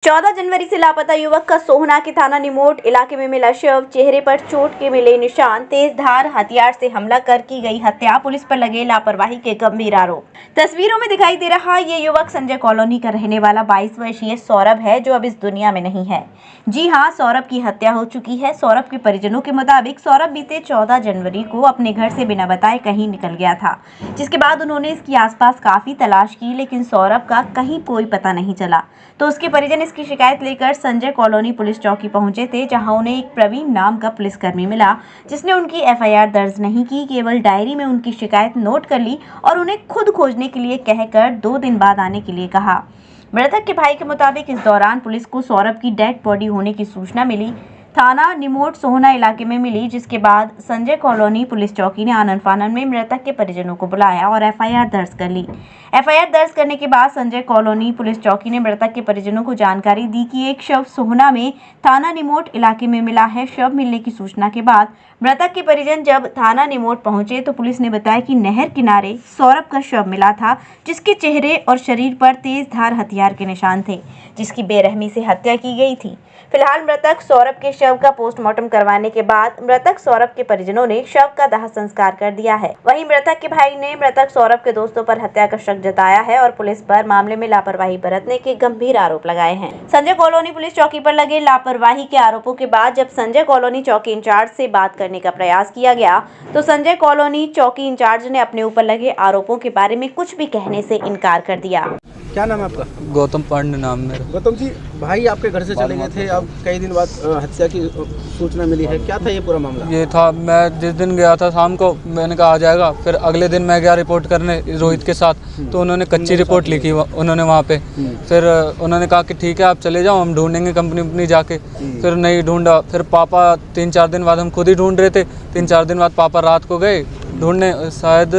14 जनवरी से लापता युवक का सोहना के थाना निमोट इलाके में मिला शव, चेहरे पर चोट के मिले निशान, तेज धार हथियार से हमला कर की गई हत्या, पुलिस पर लगे लापरवाही के गंभीर आरोप। तस्वीरों में दिखाई दे रहा ये युवक संजय कॉलोनी का रहने वाला 22 वर्षीय सौरभ है, जो अब इस दुनिया में नहीं है। जी हाँ, सौरभ की हत्या हो चुकी है। सौरभ के परिजनों के मुताबिक सौरभ बीते 14 जनवरी को अपने घर से बिना बताए कहीं निकल गया था, जिसके बाद उन्होंने इसकी आसपास काफी तलाश की, लेकिन सौरभ का कहीं कोई पता नहीं चला। तो उसके परिजन इसकी शिकायत लेकर संजय कॉलोनी पुलिस चौकी पहुंचे थे, जहां उन्हें एक प्रवीण नाम का पुलिसकर्मी मिला, जिसने उनकी एफआईआर दर्ज नहीं की, केवल डायरी में उनकी शिकायत नोट कर ली और उन्हें खुद खोजने के लिए कहकर 2 दिन बाद आने के लिए कहा। मृतक के भाई के मुताबिक इस दौरान पुलिस को सौरभ की डेड बॉडी होने की सूचना मिली, थाना निमोट सोहना इलाके में मिली, जिसके बाद संजय कॉलोनी पुलिस चौकी ने आनन फानन में मृतक के परिजनों को बुलाया और एफआईआर दर्ज कर ली। एफआईआर दर्ज करने के बाद संजय कॉलोनी पुलिस चौकी ने मृतक के परिजनों को जानकारी दी कि एक शव सोहना में थाना निमोट इलाके में मिला है। शव मिलने की सूचना के बाद मृतक के परिजन जब थाना निमोट पहुंचे तो पुलिस ने बताया कि नहर किनारे सौरभ का शव मिला था, जिसके चेहरे और शरीर पर तेज धार हथियार के निशान थे, जिसकी बेरहमी से हत्या की गई थी। फिलहाल मृतक सौरभ के शव का पोस्टमार्टम करवाने के बाद मृतक सौरभ के परिजनों ने शव का दाह संस्कार कर दिया है। वहीं मृतक के भाई ने मृतक सौरभ के दोस्तों पर हत्या का शक जताया है और पुलिस पर मामले में लापरवाही बरतने के गंभीर आरोप लगाए हैं। संजय कॉलोनी पुलिस चौकी पर लगे लापरवाही के आरोपों के बाद जब संजय कॉलोनी चौकी इंचार्ज से बात करने का प्रयास किया गया तो संजय कॉलोनी चौकी इंचार्ज ने अपने ऊपर लगे आरोपों के बारे में कुछ भी कहने से इनकार कर दिया। क्या नाम है आपका? गौतम पांडे नाम मेरा। गौतम जी, भाई आपके घर से चले गए थे, अब कई दिन बाद हत्या की सूचना मिली है, क्या था ये पूरा मामला? ये था, मैं जिस दिन गया था शाम को, मैंने कहा आ जाएगा, फिर अगले दिन मैं गया रिपोर्ट करने रोहित के साथ, तो उन्होंने कच्ची रिपोर्ट लिखी उन्होंने वहाँ पे। फिर उन्होंने कहा कि ठीक है आप चले जाओ, हम ढूंढेंगे कंपनी जाके। फिर नहीं ढूंढा, फिर पापा 3-4 दिन बाद, हम खुद ही ढूंढ रहे थे, 3-4 दिन बाद पापा रात को गए ढूंढने, शायद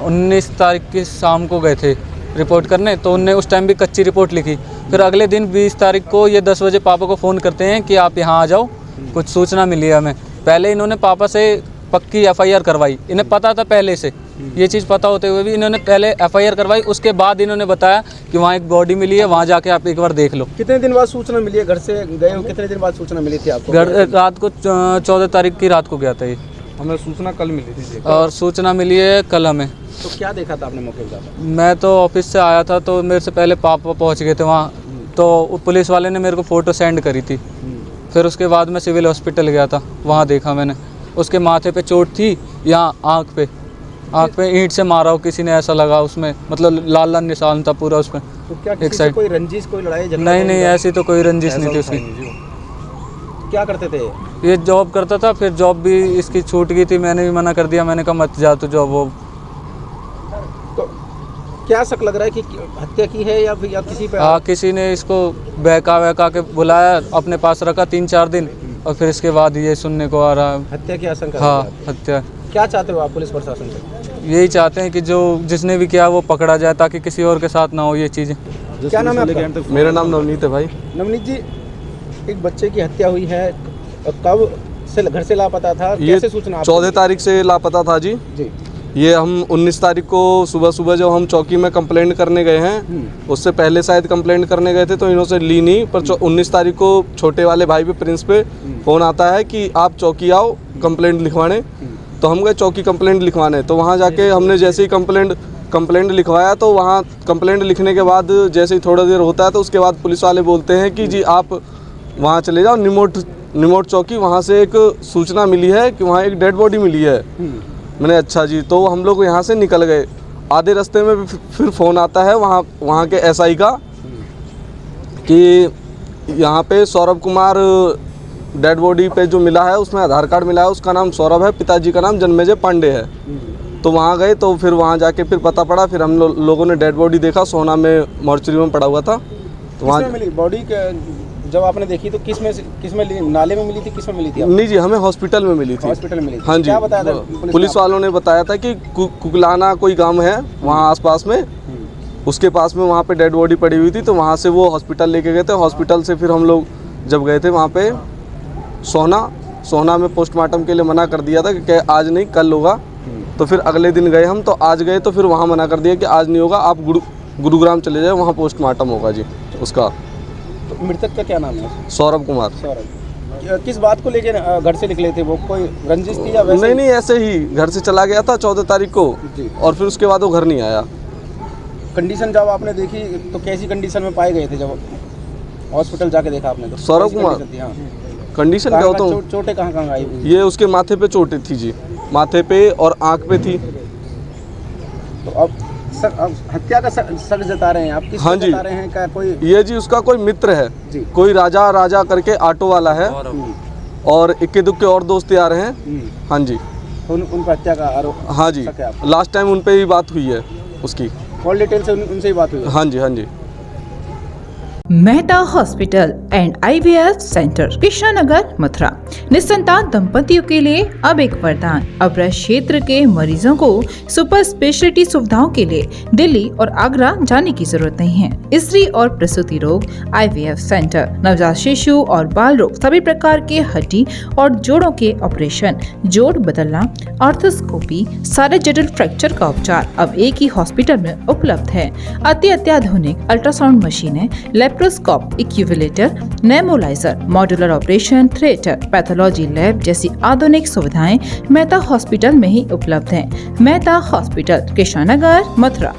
19 तारीख की शाम को गए थे रिपोर्ट करने, तो उनने उस टाइम भी कच्ची रिपोर्ट लिखी। फिर अगले दिन 20 तारीख को ये 10 बजे पापा को फ़ोन करते हैं कि आप यहाँ आ जाओ, कुछ सूचना मिली है हमें। पहले इन्होंने पापा से पक्की एफआईआर करवाई, इन्हें पता था पहले से, ये चीज़ पता होते हुए भी इन्होंने पहले एफआईआर करवाई। उसके बाद इन्होंने बताया कि वहाँ एक बॉडी मिली है, वहाँ जाके आप एक बार देख लो। कितने दिन बाद सूचना मिली है? घर से गए हो, कितने दिन बाद सूचना मिली थी आपको? रात को 14 तारीख की रात को गया था ये। हमें सूचना कल मिली थी और सूचना मिली है कल हमें। तो क्या देखा था आपने मौके पर? मैं तो ऑफिस से आया था, तो मेरे से पहले पापा पहुंच गए थे वहाँ, तो पुलिस वाले ने मेरे को फ़ोटो सेंड करी थी। फिर उसके बाद मैं सिविल हॉस्पिटल गया था, वहाँ देखा मैंने, उसके माथे पे चोट थी, यहाँ आँख पे ईंट से मारा हो किसी ने, ऐसा लगा उसमें, मतलब लाल लाल निशान था पूरा उसमें। तो क्या एक साइड कोई रंजिश, कोई लड़ाई झगड़ा? नहीं, ऐसी तो कोई रंजिश नहीं थी उसकी। क्या करते थे ये? जॉब करता था, फिर जॉब भी इसकी छूट गई थी, मैंने भी मना कर दिया, मैंने कहा मत जा तू जॉब। वो तो क्या शक लग रहा है कि हत्या की है या किसी पे? हाँ, किसी ने इसको बहका के बुलाया, अपने पास रखा 3-4 दिन, और फिर इसके बाद ये सुनने को आ रहा है हत्या की आशंका। हाँ, हत्या। क्या चाहते हो आप पुलिस प्रशासन से? यही चाहते हैं कि जो जिसने भी किया वो पकड़ा जाए, ताकि किसी और के साथ ना हो ये चीज़ें। क्या नाम है आपका? मेरा नाम नवनीत है भाई। नवनीत जी, एक बच्चे की हत्या हुई है, कब से घर से लापता था, कैसे सूचना? 14 तारीख से लापता था जी। ये हम 19 तारीख को सुबह जब हम चौकी में कंप्लेंट करने गए हैं, उससे पहले शायद कंप्लेंट करने गए थे तो इन्होंने ली नहीं, पर 19 तारीख को छोटे वाले भाई पे प्रिंस पे फ़ोन आता है कि आप चौकी आओ कंप्लेंट लिखवाने। तो हम गए चौकी कंप्लेंट लिखवाने, तो वहाँ जाके हमने जैसे ही कंप्लेंट लिखवाया, तो वहाँ कंप्लेंट लिखने के बाद जैसे ही थोड़ा देर होता है तो उसके बाद पुलिस वाले बोलते हैं कि जी आप वहाँ चले जाओ निमोट चौकी, वहाँ से एक सूचना मिली है कि वहाँ एक डेड बॉडी मिली है। मैंने अच्छा जी, तो हम लोग यहाँ से निकल गए। आधे रास्ते में फिर फ़ोन आता है वहाँ के एसआई का कि यहाँ पे सौरभ कुमार डेड बॉडी पे जो मिला है उसमें आधार कार्ड मिला है, उसका नाम सौरभ है, पिताजी का नाम जन्मेजय पांडे है। तो वहाँ गए, तो फिर वहाँ जाके फिर पता पड़ा, फिर हम लोगों ने डेड बॉडी देखा, सोना में मॉर्चरी में पड़ा हुआ था। तो वहाँ मिली बॉडी जब आपने देखी तो किसमें नाले में मिली थी, किसमें मिली थी? नहीं जी, हमें हॉस्पिटल में मिली थी। हॉस्पिटल में मिली थी। हाँ जी। क्या बताया था पुलिस वालों ने? बताया था कि कुकलाना कोई गांव है वहाँ आसपास में, उसके पास में वहाँ पे डेड बॉडी पड़ी हुई थी, तो वहाँ से वो हॉस्पिटल लेके गए थे। हॉस्पिटल से फिर हम लोग जब गए थे वहाँ पे सोहना में पोस्टमार्टम के लिए मना कर दिया था कि आज नहीं कल होगा। तो फिर अगले दिन गए हम, तो आज गए तो फिर वहाँ मना कर दिया कि आज नहीं होगा, आप गुरुग्राम चले जाए, वहाँ पोस्टमार्टम होगा जी उसका। तो मृतक का क्या नाम है? सौरभ कुमार। सौरभ, किस बात को लेकर घर से निकले थे वो? कोई रंजिश थी या वैसे? नहीं नहीं, ऐसे ही घर से चला गया था 14 तारीख को जी। और फिर उसके बाद वो घर नहीं आया। कंडीशन जब आपने देखी तो कैसी कंडीशन में पाए गए थे जब हॉस्पिटल जाके देखा आपने? तो सौरभ कैसी कुमार? कंडीशन थी? हाँ, कंडीशन क्या होता हूँ, चोटें कहाँ कहाँ आई हुई? ये उसके माथे पे चोटें थी जी, माथे पे और आँख पे थी। तो अब हत्या का शक जता रहे हैं आप? किस हाँ जी। जता रहे हैं? क्या कोई? ये जी उसका कोई मित्र है जी। कोई राजा करके ऑटो वाला है और इक्के दुक्के और दोस्त आ रहे हैं। हाँ जी। तो उन पर हत्या का आरोप? हाँ जी, शक है आपको? लास्ट टाइम उन पे ही बात हुई है उसकी। कॉल डिटेल से उनसे ही बात हुई है? हाँ जी, हाँ जी। Mehta hospital and IVF centre, Krishnanagar, Mathura. निसंतान दंपतियों के लिए अब एक वरदान। अब क्षेत्र के मरीजों को सुपर स्पेशलिटी सुविधाओं के लिए दिल्ली और आगरा जाने की जरूरत नहीं है। स्त्री और प्रसूति रोग IVF सेंटर, नवजात शिशु और बाल रोग, सभी प्रकार के हड्डी और जोड़ों के ऑपरेशन, जोड़ बदलना, आर्थोस्कोपी, सारे जटिल फ्रैक्चर का उपचार अब एक ही हॉस्पिटल में उपलब्ध है। अत्याधुनिक अल्ट्रासाउंड मशीनें, लेप्रोस्कोप, इक्यूविलेटर, nebuliser, modular operation theatre, pathology lab जैसी आधुनिक सुविधाएं मेहता हॉस्पिटल में ही उपलब्ध हैं। मेहता हॉस्पिटल, कृष्णानगर, मथुरा।